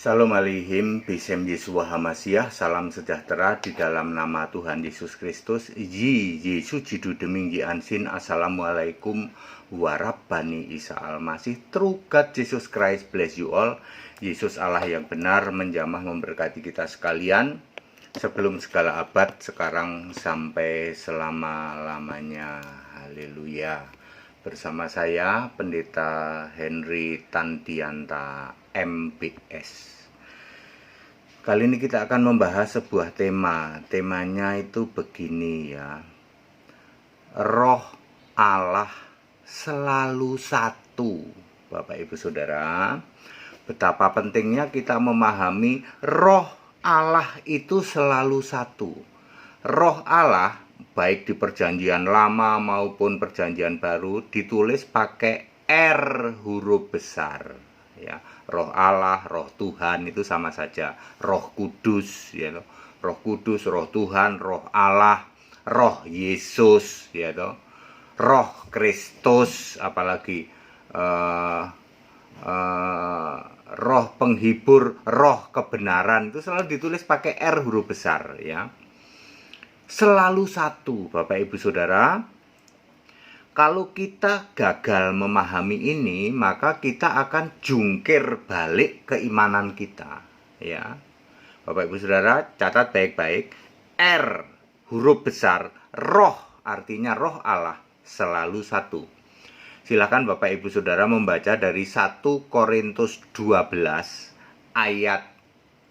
Shalom Aleihim, Bisem Yeshua Hamasyah, salam sejahtera di dalam nama Tuhan Yesus Kristus. Yesus jidu deminggi ansin, assalamualaikum warabbani Isa Al-Masih. True God Jesus Christ bless you all. Yesus Allah yang benar menjamah memberkati kita sekalian. Sebelum segala abad, sekarang sampai selama-lamanya. Haleluya. Bersama saya, Pendeta Henry Tandianta, MBS. Kali ini kita akan membahas sebuah tema. Temanya itu begini ya. Roh Allah selalu satu. Bapak Ibu Saudara, betapa pentingnya kita memahami roh Allah itu selalu satu. Roh Allah baik di perjanjian lama maupun perjanjian baru ditulis pakai R huruf besar ya. Roh Allah, roh Tuhan itu sama saja. Roh Kudus ya, Roh Kudus, roh Tuhan, roh Allah, roh Yesus ya, roh Kristus, apalagi roh penghibur, roh kebenaran itu selalu ditulis pakai R huruf besar ya. Selalu satu, Bapak Ibu Saudara. Kalau kita gagal memahami ini, maka kita akan jungkir balik keimanan kita ya. Bapak Ibu Saudara, catat baik-baik. R huruf besar, roh artinya roh Allah selalu satu. Silakan Bapak Ibu Saudara membaca dari 1 Korintus 12 ayat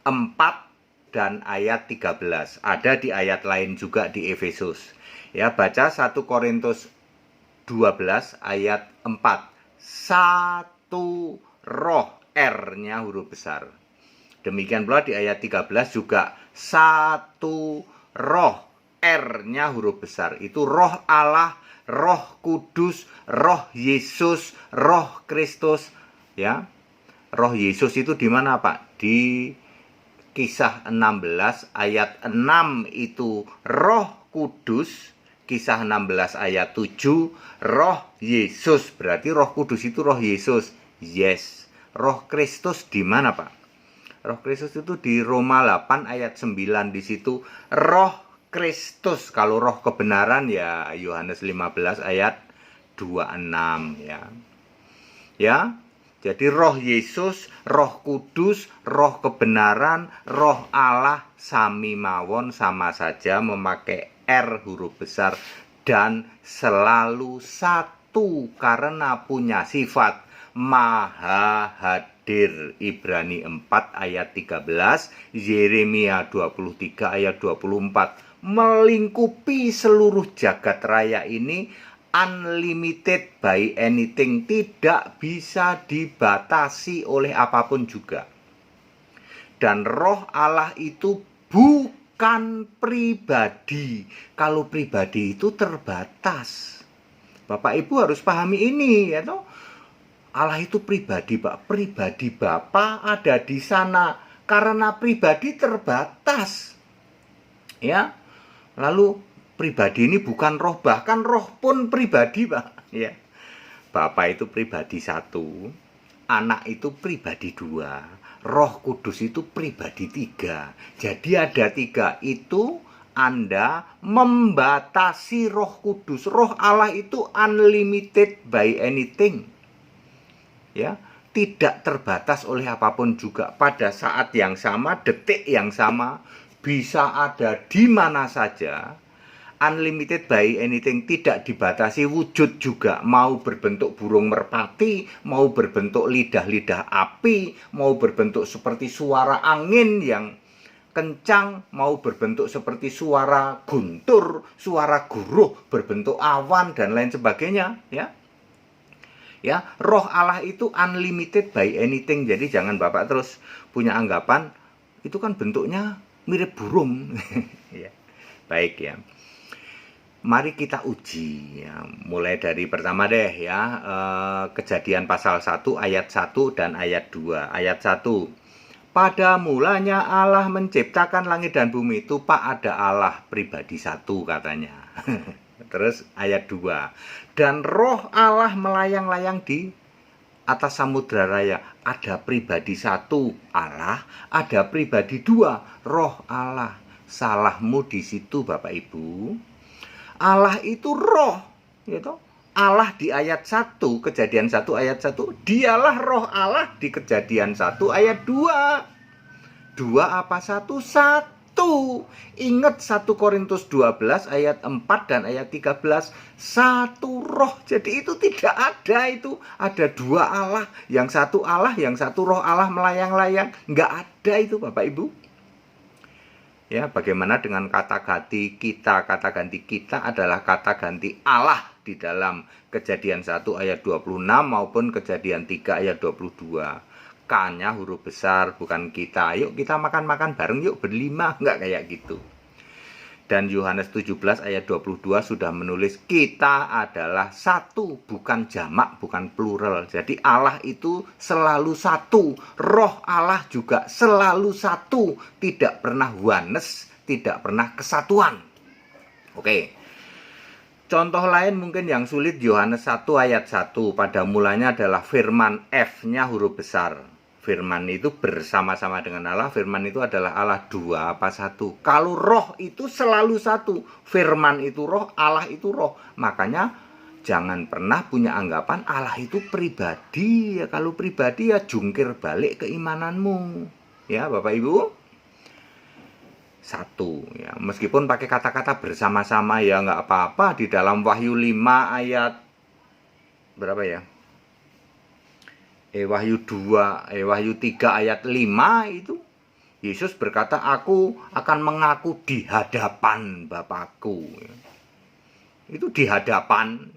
4 dan ayat 13. Ada di ayat lain juga di Efesus. Ya, baca 1 Korintus 12 ayat 4. Satu roh, R-nya huruf besar. Demikian pula di ayat 13 juga satu roh, R-nya huruf besar. Itu roh Allah, roh Kudus, roh Yesus, roh Kristus ya. Roh Yesus itu di mana, Pak? Di Kisah 16 ayat 6 itu roh Kudus. Kisah 16 ayat 7 roh Yesus. Berarti roh Kudus itu roh Yesus. Yes. Roh Kristus di mana, Pak? Roh Kristus itu di Roma 8 ayat 9. Di situ roh Kristus. Kalau roh kebenaran ya Yohanes 15 ayat 26 ya. Ya. Jadi roh Yesus, roh Kudus, roh kebenaran, roh Allah sami mawon sama saja memakai R huruf besar dan selalu satu karena punya sifat maha hadir. Ibrani 4 ayat 13, Yeremia 23 ayat 24. Melingkupi seluruh jagat raya ini, unlimited by anything, tidak bisa dibatasi oleh apapun juga. Dan roh Allah itu bukan pribadi. Kalau pribadi itu terbatas. Bapak Ibu harus pahami ini ya toh. Allah itu pribadi, Pak. Pribadi Bapa ada di sana karena pribadi terbatas. Ya. Lalu pribadi ini bukan roh, bahkan roh pun pribadi, Pak. Ya. Bapa itu pribadi satu, anak itu pribadi dua, Roh Kudus itu pribadi 3. Jadi ada 3. Itu Anda membatasi Roh Kudus. Roh Allah itu unlimited by anything. Ya, tidak terbatas oleh apapun juga. Pada saat yang sama, detik yang sama, bisa ada di mana saja. Unlimited by anything, tidak dibatasi wujud juga. Mau berbentuk burung merpati, mau berbentuk lidah-lidah api, mau berbentuk seperti suara angin yang kencang, mau berbentuk seperti suara guntur, suara guruh, berbentuk awan dan lain sebagainya ya. Ya, roh Allah itu unlimited by anything. Jadi jangan Bapak terus punya anggapan itu kan bentuknya mirip burung. Ya. Baik ya. Mari kita uji ya. Mulai dari pertama deh ya, Kejadian pasal 1 ayat 1 dan ayat 2. Ayat 1. Pada mulanya Allah menciptakan langit dan bumi. Itu Pak, ada Allah pribadi satu katanya. Terus ayat 2. Dan roh Allah melayang-layang di atas samudra raya ada pribadi satu Allah, ada pribadi dua roh Allah. Salahmu di situ Bapak Ibu. Allah itu roh, gitu. Allah di ayat 1, Kejadian 1 ayat 1, dialah roh Allah di Kejadian 1 ayat 2. Dua apa satu? Satu. Ingat 1 Korintus 12 ayat 4 dan ayat 13. Satu roh. Jadi itu tidak ada itu. Ada dua Allah. Yang satu Allah, yang satu roh Allah melayang-layang. Nggak ada itu Bapak Ibu. Ya, bagaimana dengan kata ganti kita? Kata ganti kita adalah kata ganti Allah di dalam Kejadian 1 ayat 26 maupun Kejadian 3 ayat 22. K-nya huruf besar, bukan kita. Yuk kita makan-makan bareng yuk berlima, enggak kayak gitu. Dan Yohanes 17 ayat 22 sudah menulis kita adalah satu, bukan jamak, bukan plural. Jadi Allah itu selalu satu, roh Allah juga selalu satu, tidak pernah oneness, tidak pernah kesatuan. Oke. Contoh lain mungkin yang sulit, Yohanes 1 ayat 1, pada mulanya adalah firman, F-nya huruf besar. Firman itu bersama-sama dengan Allah. Firman itu adalah Allah dua apa satu. Kalau roh itu selalu satu. Firman itu roh, Allah itu roh. Makanya jangan pernah punya anggapan Allah itu pribadi. Ya, kalau pribadi ya jungkir balik keimananmu. Ya Bapak Ibu. Satu. Ya, meskipun pakai kata-kata bersama-sama ya nggak apa-apa. Di dalam Wahyu 5 ayat berapa ya? Wahyu 3 ayat 5 itu Yesus berkata, aku akan mengaku di hadapan Bapakku. Itu di hadapan.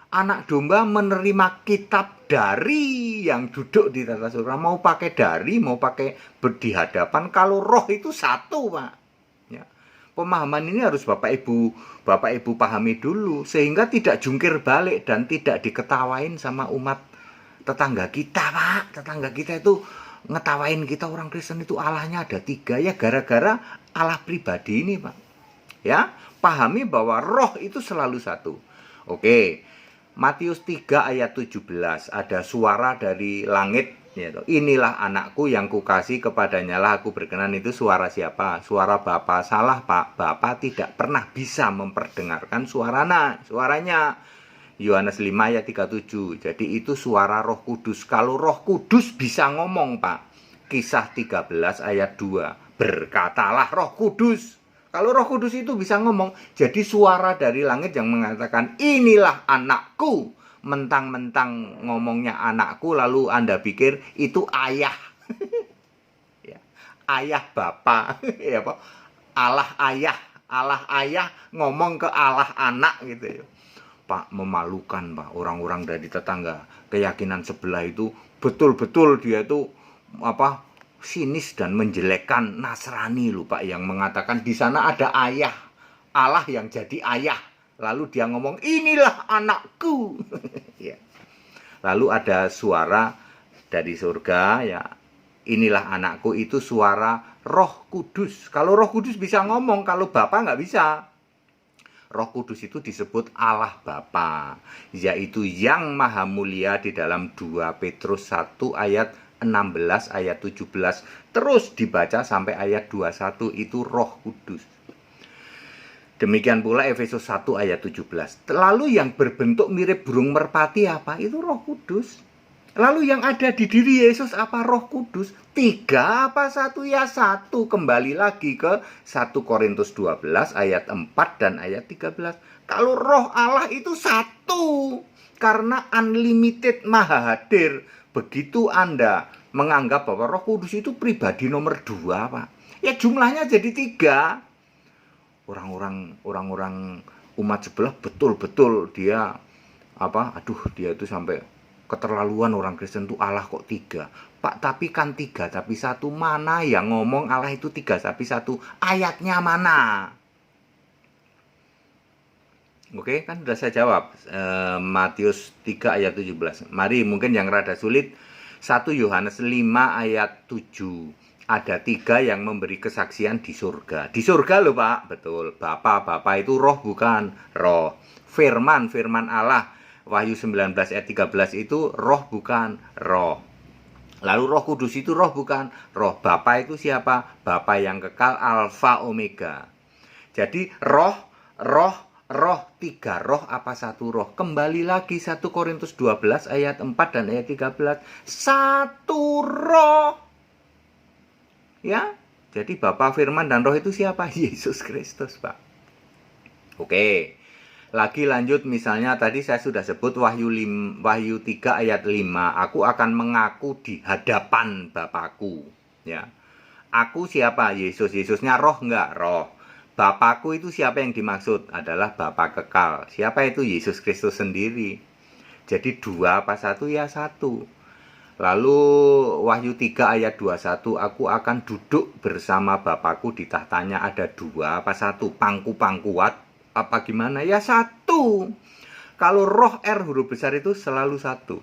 Anak domba menerima kitab dari yang duduk di tata surga. Mau pakai dari, mau pakai di hadapan. Kalau roh itu satu Pak. Ya. Pemahaman ini harus Bapak Ibu pahami dulu. Sehingga tidak jungkir balik dan tidak diketawain sama umat tetangga kita Pak. Tetangga kita itu ngetawain kita orang Kristen itu Allahnya ada 3 ya gara-gara Allah pribadi ini Pak. Ya, pahami bahwa roh itu selalu satu. Oke. Matius 3 ayat 17 ada suara dari langit ya, inilah anakku yang kukasih, kepadanya lah aku berkenan. Itu suara siapa? Suara Bapa. Salah Pak. Bapa tidak pernah bisa memperdengarkan suaranya. Yohanes 5 ayat 37. Jadi itu suara Roh Kudus. Kalau Roh Kudus bisa ngomong Pak. Kisah 13 ayat 2. Berkatalah Roh Kudus. Kalau Roh Kudus itu bisa ngomong. Jadi suara dari langit yang mengatakan inilah anakku. Mentang-mentang ngomongnya anakku lalu Anda pikir itu ayah. Ya. Ayah Bapa. Ya, Pak. Allah ayah ngomong ke Allah anak gitu ya. Pak, memalukan Pak, orang-orang dari tetangga keyakinan sebelah itu betul-betul dia itu sinis dan menjelekkan Nasrani loh Pak, yang mengatakan di sana ada ayah Allah yang jadi ayah, lalu dia ngomong inilah anakku. Ya. Lalu ada suara dari surga ya, inilah anakku, itu suara Roh Kudus. Kalau Roh Kudus bisa ngomong, kalau Bapa nggak bisa. Roh Kudus itu disebut Allah Bapa, yaitu yang maha mulia di dalam 2 Petrus 1 ayat 16 ayat 17. Terus dibaca sampai ayat 21 itu Roh Kudus. Demikian pula Efesus 1 ayat 17. Lalu yang berbentuk mirip burung merpati apa? Itu Roh Kudus. Lalu yang ada di diri Yesus apa? Roh Kudus. 3 apa 1? Ya 1. Kembali lagi ke 1 Korintus 12 ayat 4 dan ayat 13. Kalau roh Allah itu 1. Karena unlimited maha hadir. Begitu Anda menganggap bahwa Roh Kudus itu pribadi nomor 2 Pak. Ya jumlahnya jadi 3. Orang-orang umat sebelah betul-betul dia dia itu sampai keterlaluan orang Kristen itu Allah kok 3. Pak, tapi kan 3 tapi 1. Mana yang ngomong Allah itu 3 tapi 1? Ayatnya mana? Oke, kan sudah saya jawab. Matius 3 ayat 17. Mari mungkin yang rada sulit 1 Yohanes 5 ayat 7. Ada 3 yang memberi kesaksian di surga. Di surga loh Pak, betul. Bapa itu roh bukan? Roh. Firman Allah. Wahyu 19 ayat 13 itu roh bukan roh. Lalu Roh Kudus itu roh bukan roh. Bapa itu siapa? Bapa yang kekal, Alfa Omega. Jadi roh, tiga roh apa satu roh? Kembali lagi 1 Korintus 12 ayat 4 dan ayat 13. Satu roh. Ya, jadi Bapa, Firman, dan Roh itu siapa? Yesus Kristus, Pak. Oke. Lagi lanjut, misalnya tadi saya sudah sebut Wahyu 3 ayat 5. Aku akan mengaku di hadapan Bapakku. Ya. Aku siapa? Yesus. Yesusnya roh enggak? Roh. Bapakku itu siapa yang dimaksud? Adalah Bapa kekal. Siapa itu? Yesus Kristus sendiri. Jadi dua apa satu? Ya satu. Lalu Wahyu 3 ayat 21, aku akan duduk bersama Bapakku di tahtanya. Ada dua apa satu? Pangku-pangkuat apa gimana? Ya satu. Kalau roh R huruf besar itu selalu satu.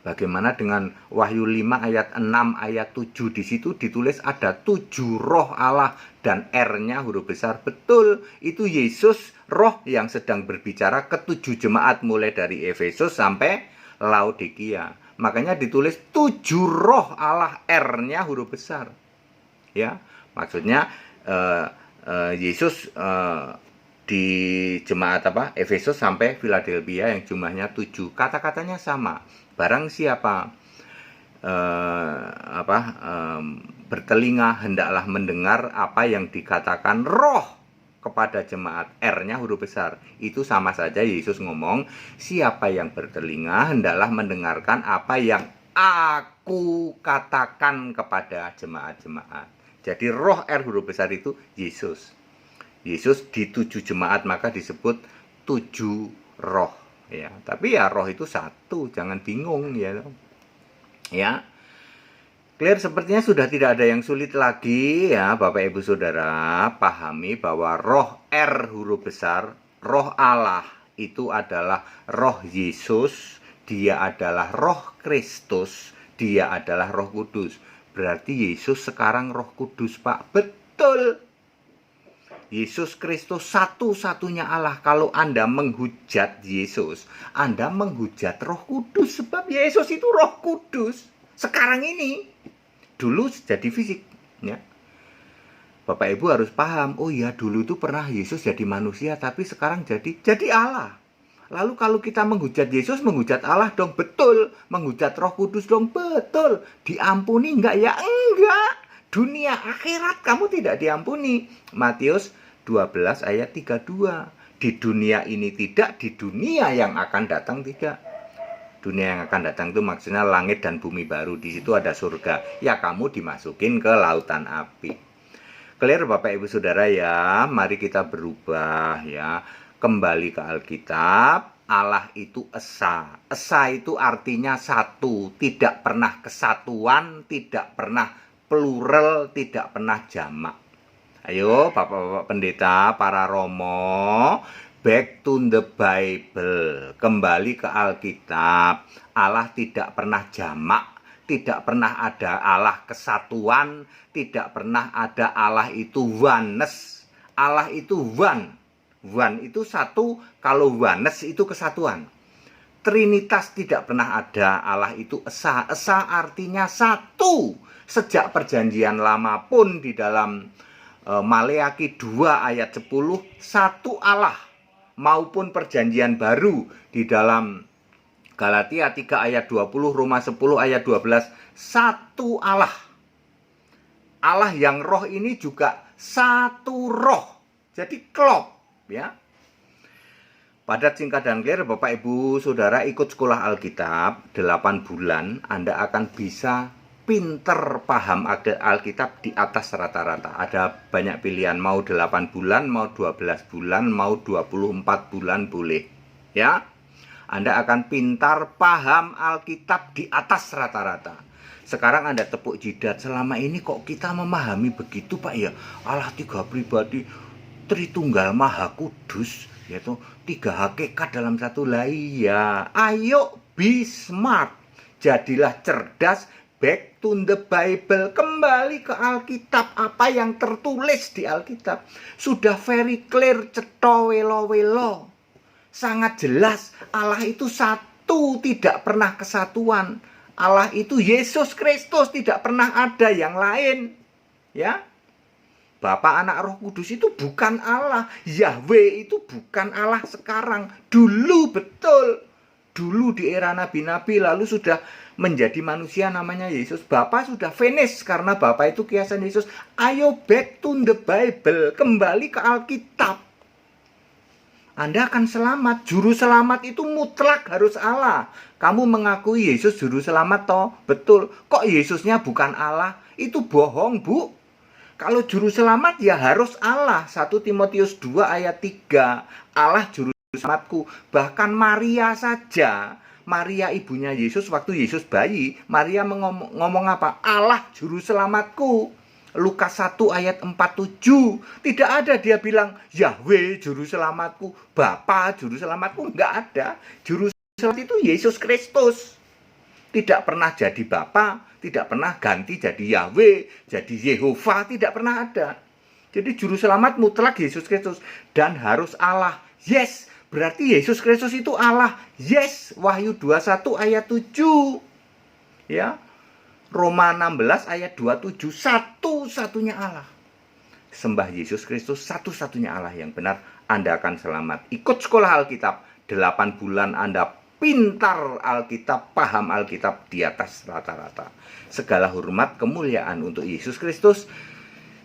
Bagaimana dengan Wahyu 5 ayat 6 ayat 7? Di situ ditulis ada 7 roh Allah dan R-nya huruf besar. Betul, itu Yesus roh yang sedang berbicara ke 7 jemaat mulai dari Efesus sampai Laodikia. Makanya ditulis 7 roh Allah, R-nya huruf besar. Ya, maksudnya Yesus di jemaat Efesus sampai Philadelphia yang jumlahnya 7. Kata-katanya sama. Barang siapa bertelinga hendaklah mendengar apa yang dikatakan roh kepada jemaat. R-nya huruf besar. Itu sama saja Yesus ngomong, siapa yang bertelinga hendaklah mendengarkan apa yang aku katakan kepada jemaat-jemaat. Jadi roh R huruf besar itu Yesus. Yesus di 7 jemaat maka disebut 7 roh. Ya, tapi ya roh itu satu, jangan bingung ya. Ya. Clear, sepertinya sudah tidak ada yang sulit lagi ya Bapak Ibu Saudara. Pahami bahwa roh R huruf besar, roh Allah itu adalah roh Yesus. Dia adalah roh Kristus. Dia adalah roh kudus. Berarti Yesus sekarang roh kudus, Pak. Betul. Yesus Kristus satu-satunya Allah. Kalau Anda menghujat Yesus, Anda menghujat roh kudus. Sebab Yesus itu roh kudus. Sekarang ini, dulu jadi fisik. Ya. Bapak Ibu harus paham, oh ya dulu itu pernah Yesus jadi manusia, tapi sekarang jadi Allah. Lalu kalau kita menghujat Yesus, menghujat Allah dong? Betul. Menghujat roh kudus dong? Betul. Diampuni enggak? Ya enggak. Dunia akhirat kamu tidak diampuni. Matius 12 ayat 32. Di dunia ini tidak, di dunia yang akan datang tidak. Dunia yang akan datang itu maksudnya langit dan bumi baru. Di situ ada surga. Ya kamu dimasukin ke lautan api. Clear Bapak Ibu Saudara ya. Mari kita berubah ya. Kembali ke Alkitab. Allah itu esa. Esa itu artinya satu. Tidak pernah kesatuan. Tidak pernah plural. Tidak pernah jamak. Ayo Bapak-bapak pendeta, para romo, back to the Bible. Kembali ke Alkitab. Allah tidak pernah jamak, tidak pernah ada Allah kesatuan, tidak pernah ada Allah itu oneness. Allah itu one. One itu satu, kalau oneness itu kesatuan. Trinitas tidak pernah ada, Allah itu esa. Esa artinya satu. Sejak perjanjian lama pun di dalam Maleaki 2 ayat 10, satu Allah. Maupun perjanjian baru di dalam Galatia 3 ayat 20, Roma 10 ayat 12, satu Allah. Allah yang roh ini juga satu roh. Jadi klop ya. Padat, singkat, dan clear. Bapak Ibu Saudara ikut sekolah Alkitab 8 bulan, Anda akan bisa pinter paham Alkitab di atas rata-rata. Ada banyak pilihan, mau 8 bulan, mau 12 bulan, mau 24 bulan boleh. Ya. Anda akan pintar paham Alkitab di atas rata-rata. Sekarang Anda tepuk jidat, selama ini kok kita memahami begitu Pak ya? Allah 3 pribadi, Tritunggal Maha Kudus, yaitu 3 hakikat dalam satu. Ya. Ayo be smart. Jadilah cerdas. Back to the Bible, kembali ke Alkitab. Apa yang tertulis di Alkitab sudah very clear, cetha welo-welo. sangat jelas. Allah itu satu, tidak pernah kesatuan. Allah itu Yesus Kristus, tidak pernah ada yang lain. Ya. Bapa, Anak, Roh Kudus itu bukan Allah. Yahweh itu bukan Allah sekarang. Dulu betul. Dulu di era nabi-nabi, lalu sudah menjadi manusia namanya Yesus. Bapa sudah finish karena Bapa itu kiasan Yesus. Ayo back to the Bible, kembali ke Alkitab. Anda akan selamat. Juru selamat itu mutlak harus Allah. Kamu mengakui Yesus juru selamat toh? Betul. Kok Yesusnya bukan Allah? Itu bohong, Bu. Kalau juru selamat ya harus Allah. 1 Timotius 2 ayat 3. Allah juru selamatku. Bahkan Maria saja, Maria ibunya Yesus, waktu Yesus bayi, Maria ngomong apa? Allah juru selamatku. Lukas 1 ayat 47. Tidak ada dia bilang Yahweh juru selamatku, Bapa juru selamatku. Enggak ada. Juru selamat itu Yesus Kristus. Tidak pernah jadi Bapa, tidak pernah ganti jadi Yahweh, jadi Yehova, tidak pernah ada. Jadi juru selamat mutlak Yesus Kristus dan harus Allah. Yes, berarti Yesus Kristus itu Allah. Yes, Wahyu 21 ayat 7. Ya. Roma 16 ayat 27, satu-satunya Allah. Sembah Yesus Kristus, satu-satunya Allah yang benar, Anda akan selamat. Ikut sekolah Alkitab, 8 bulan Anda pintar Alkitab, paham Alkitab di atas rata-rata. Segala hormat, kemuliaan untuk Yesus Kristus,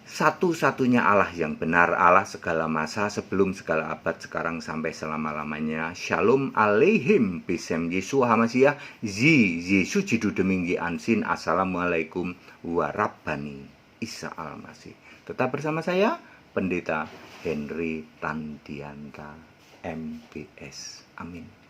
satu-satunya Allah yang benar, Allah segala masa, sebelum segala abad, sekarang sampai selama-lamanya. Shalom aleihim, bisem Yesu Hamasiah, zi Yesu jidu deminggi ansin, assalamualaikum warahmatullahi Isa al-Masih. Tetap bersama saya, Pendeta Henry Tandianta, MBS. Amin.